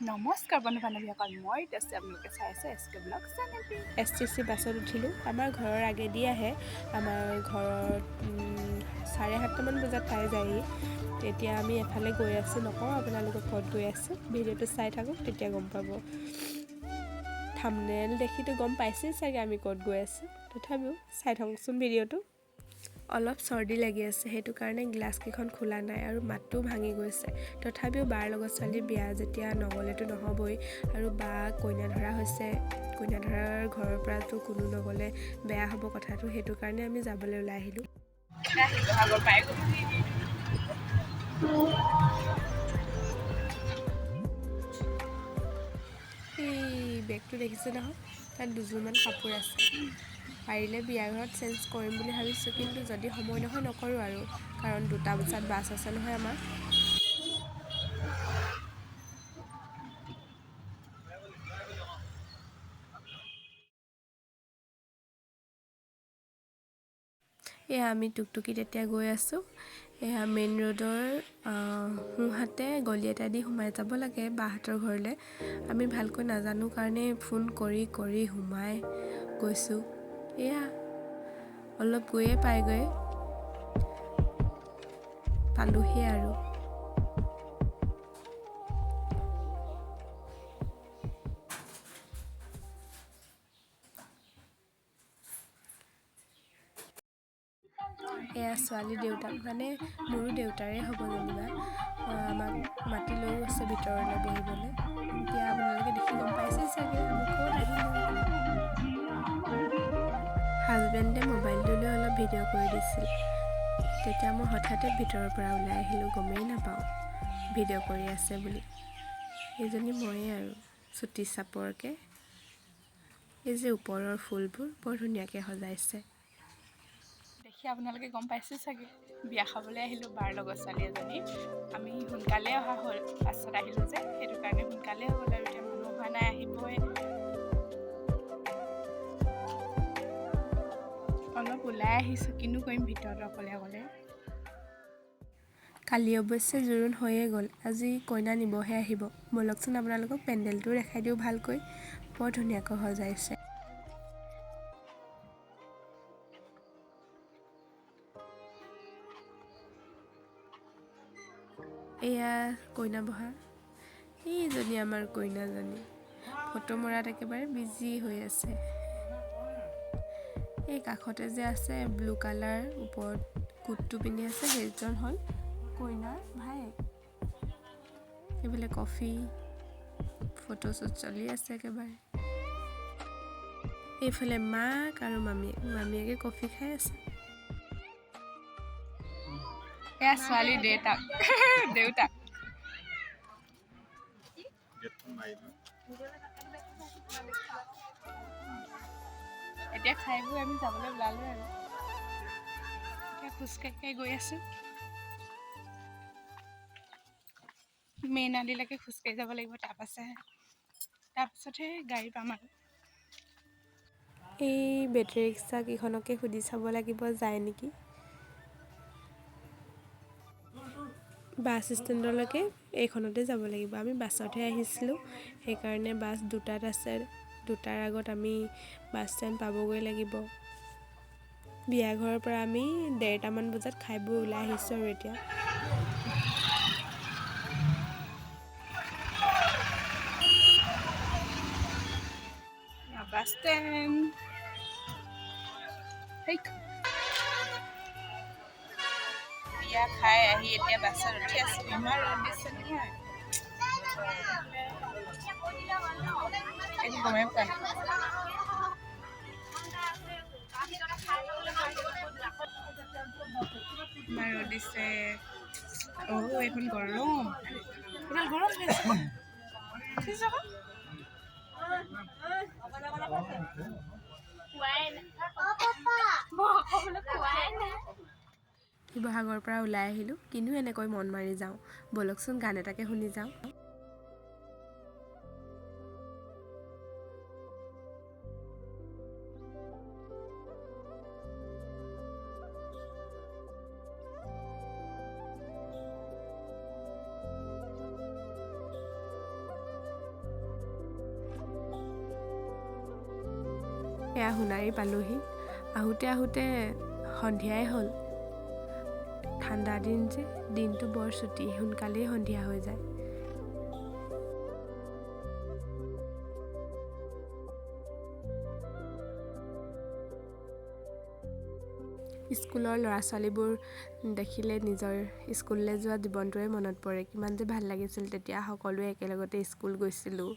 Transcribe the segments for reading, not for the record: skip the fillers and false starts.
নমস্কাৰ বন্ধু বান্ধৱীসকল, মই এতিয়া আপোনালোকে চাই আছে SK ব্লগ চেনেলটি। STC বাছত উঠিলোঁ। আমাৰ ঘৰৰ আগেদি আহে। আমাৰ ঘৰত 7:30মান বজাত পাই যায়হি। এতিয়া আমি এফালে গৈ আছোঁ, নকওঁ আপোনালোকক ক'ত গৈ আছোঁ। ভিডিঅ'টো চাই থাকক, তেতিয়া গম পাব। থাম্বনেইল দেখিতো গম পাইছেই চাগে আমি ক'ত গৈ আছোঁ। তথাপিও চাই থাককচোন ভিডিঅ'টো। অলপ চৰ্দি লাগি আছে, সেইটো কাৰণে গ্লাছকেইখন খোলা নাই আৰু মাতটোও ভাঙি গৈছে। তথাপিও বাৰ লগত ছোৱালীৰ বিয়া যেতিয়া নগ'লেতো নহ'বই, আৰু বা কইনা ধৰা হৈছে। কইনা ধৰাৰ ঘৰৰ পৰাতো কোনো নগ'লে বেয়া হ'ব কথাটো, সেইটো কাৰণে আমি যাবলৈ ওলাই আহিলোঁ। এই বেগটো দেখিছে নহয়, তাত দুযোৰমান কাপোৰ আছে। পাৰিলে বিয়া ঘৰত চেঞ্জ কৰিম বুলি ভাবিছোঁ, কিন্তু যদি সময় নহয় নকৰোঁ আৰু, কাৰণ 2টা বজাত বাছ আছে নহয় আমাৰ। এয়া আমি টুকটুকিত এতিয়া গৈ আছোঁ। এয়া মেইন ৰোডৰ সোঁহাতে গলি এটা দি সোমাই যাব লাগে বাহঁতৰ ঘৰলৈ। আমি ভালকৈ নাজানো কাৰণে ফোন কৰি কৰি সোমাই গৈছোঁ। এয়া অলপ গৈয়ে পাইগৈ, পালোহি আৰু। এয়া ছোৱালীৰ দেউতাক, মানে মোৰো দেউতাৰে হ'ব যেনিবা। আমাক মাতি লৈ গৈছে ভিতৰলৈ বহিবলৈ। এতিয়া আপোনালোকে দেখি গম পাইছেই চাগে আমি ক'ত আহিলোঁ। হাজবেণ্ডে মোবাইলটো লৈ অলপ ভিডিঅ' কৰি দিছিল। তেতিয়া মই হঠাতে ভিতৰৰ পৰা ওলাই আহিলোঁ, গমেই নাপাওঁ ভিডিঅ' কৰি আছে বুলি। এইজনী ময়ে আৰু, চুটি চাপৰকৈ। এই যে ওপৰৰ ফুলবোৰ বৰ ধুনীয়াকৈ সজাইছে। দেখি আপোনালোকে গম পাইছে চাগে, বিয়া খাবলৈ আহিলোঁ বাৰ লগৰ ছোৱালী এজনী। আমি সোনকালে অহা হ'ল, বাছত আহিলোঁ যে, সেইটো কাৰণে সোনকালে হৈ গ'ল আৰু। এতিয়া মানুহ হোৱা নাই, আহিবই। অলপ ওলাই আহিছোঁ, কিনো কৰিম ভিতৰত অকলে অকলে। কালি অৱশ্যে জোৰোণ হৈয়ে গ'ল, আজি কইনা নিবহে আহিব। ব'লকচোন আপোনালোকক পেণ্ডেলটো দেখাই দিওঁ ভালকৈ, বৰ ধুনীয়াকৈ সজাইছে। এয়া কইনা বহা, এইজনী আমাৰ কইনাজনী। ফটো মৰাত একেবাৰে বিজি হৈ আছে। এই কাষতে যে আছে ব্লু কালাৰ ওপৰত কোটটো পিন্ধি আছে, সেইজন হ'ল কইনাৰ ভায়েক। এইফালে কফি, ফটোশ্বুট চলি আছে একেবাৰে। এইফালে মাক আৰু মামীয়েকে কফি খাই আছে। এয়া ছোৱালীৰ দেউতাক। এতিয়া খাই বৈ আমি যাবলৈ ওলালোঁ আৰু। এতিয়া খোজকাঢ়ি গৈ আছোঁ। মেইন আলিলৈকে খোজকাঢ়ি যাব লাগিব, তাৰপাছতহে গাড়ী পাম আৰু। এই বেটেৰী ৰিক্সা কেইখনকে সুধি চাব লাগিব, যায় নেকি। বাছ ষ্টেণ্ডলৈকে এইখনতে যাব লাগিব। আমি বাছতহে আহিছিলোঁ, সেইকাৰণে বাছ 2টাত আছে। 2টাৰ আগত আমি বাছ ষ্টেণ্ড পাবগৈ লাগিব। বিয়া ঘৰৰ পৰা আমি 1:30মান বজাত খাই বৈ ওলাই আহিছোঁ আৰু এতিয়া। বাছ ষ্টেণ্ড বিয়া খাই আহি এতিয়া বাছত উঠি আছোঁ। ইমান ৰ'দ দিছে নহয়, একো গমেই পোৱা নাই। ইমান ৰ'দ দিছে। এইখন গৰম, গৰম হৈ আছে। শিৱসাগৰৰ পৰা ওলাই আহিলোঁ, কিনো এনেকৈ মন মাৰি যাওঁ। ব'লকচোন গান এটাকে শুনি যাওঁ। এয়া সোণাৰী পালোহি। আহোঁতে আহোঁতে সন্ধিয়াই হ'ল। ঠাণ্ডা দিন যে, দিনটো বৰ চুটি, সোনকালেই সন্ধিয়া হৈ যায়। স্কুলৰ ল'ৰা ছোৱালীবোৰ দেখিলে নিজৰ স্কুললৈ যোৱা জীৱনটোৱে মনত পৰে। কিমান যে ভাল লাগিছিল তেতিয়া, সকলোৱে একেলগতে স্কুল গৈছিলোঁ।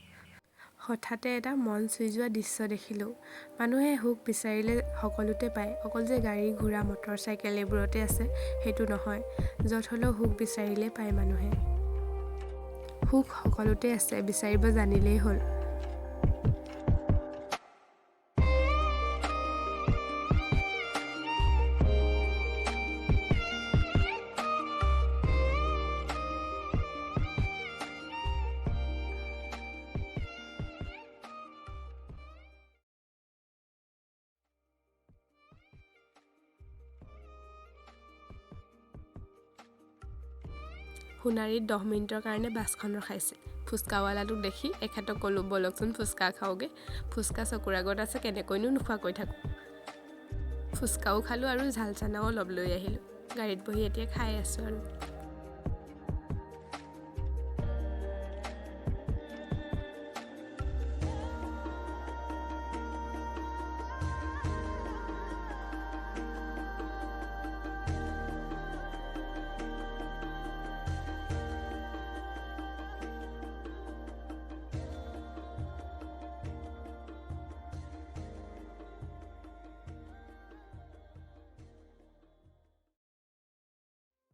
হঠাতে এটা মন চুই যোৱা দৃশ্য দেখিলোঁ। মানুহে সুখ বিচাৰিলে সকলোতে পায়। অকল যে গাড়ী ঘোঁৰা মটৰ চাইকেল এইবোৰতে আছে সেইটো নহয়, য'ত হ'লেও সুখ বিচাৰিলেই পায় মানুহে। সুখ সকলোতে আছে, বিচাৰিব জানিলেই হ'ল। সোণাৰীত 10 মিনিটৰ কাৰণে বাছখন ৰখাইছে। ফুচকাৱালাটোক দেখি এখেতক ক'লোঁ, ব'লকচোন ফুচকা খাওঁগৈ। ফুচকা চকুৰ আগত আছে, কেনেকৈনো নোখোৱাকৈ থাকোঁ। ফুচকাও খালোঁ আৰু ঝাল চানাও অলপ লৈ আহিলোঁ। গাড়ীত বহি এতিয়া খাই আছোঁ আৰু।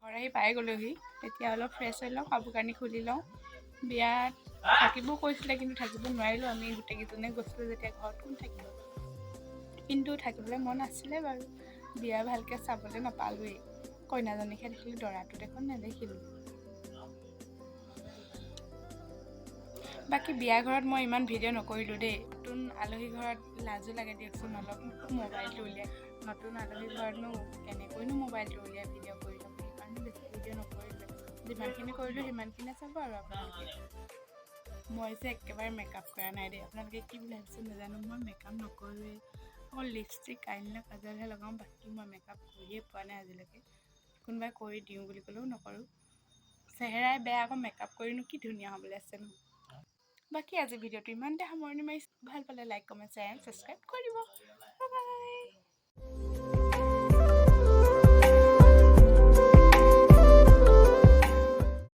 ঘৰ আহি পাই গ'লোহি। এতিয়া অলপ ফ্ৰেছ হৈ লওঁ, কাপোৰ কানি খুলি লওঁ। বিয়াত থাকিবও কৈছিলে, কিন্তু থাকিব নোৱাৰিলোঁ। আমি গোটেইকেইজনে গৈছিলোঁ যেতিয়া, ঘৰত কোন থাকিব। কিন্তু থাকিবলৈ মন আছিলে বাৰু। বিয়া ভালকৈ চাবলৈ নাপালোৱেই। কইনাজনীকহে দেখিলোঁ, দৰাটো দেখোন নেদেখিলোঁ। বাকী বিয়া ঘৰত মই ইমান ভিডিঅ' নকৰিলোঁ দেই। নতুন আলহী ঘৰত লাজো লাগে দিয়কচোন, অলপ মোবাইলটো উলিয়াই। নতুন আলহী ঘৰতনো কেনেকৈনো মোবাইলটো উলিয়াই ভিডিঅ' কৰি ল'ম, সেইকাৰণে বেছি ভিডিঅ' নকৰিলোঁ। যিমানখিনি কৰিলোঁ সিমানখিনিয়ে চাব আৰু আপোনালোকে। মই যে একেবাৰে মেকআপ কৰা নাই দেই, আপোনালোকে কি বুলি ভাবিছে নাজানো। মই মেকআপ নকৰোঁৱেই, অকল লিপষ্টিক আইলাইনাৰ কাজলহে লগাওঁ। বাকী মই মেকআপ কৰিয়ে পোৱা নাই আজিলৈকে। কোনোবাই কৰি দিওঁ বুলি ক'লেও নকৰোঁ। চেহেৰাই বেয়া, আকৌ মেকআপ কৰিনো কি ধুনীয়া হ'বলৈ আছেনো। বাকী আজি ভিডিঅ'টো ইমানতে সামৰণি মাৰিছোঁ। ভাল পালে like, comment, share and subscribe কৰি দিব।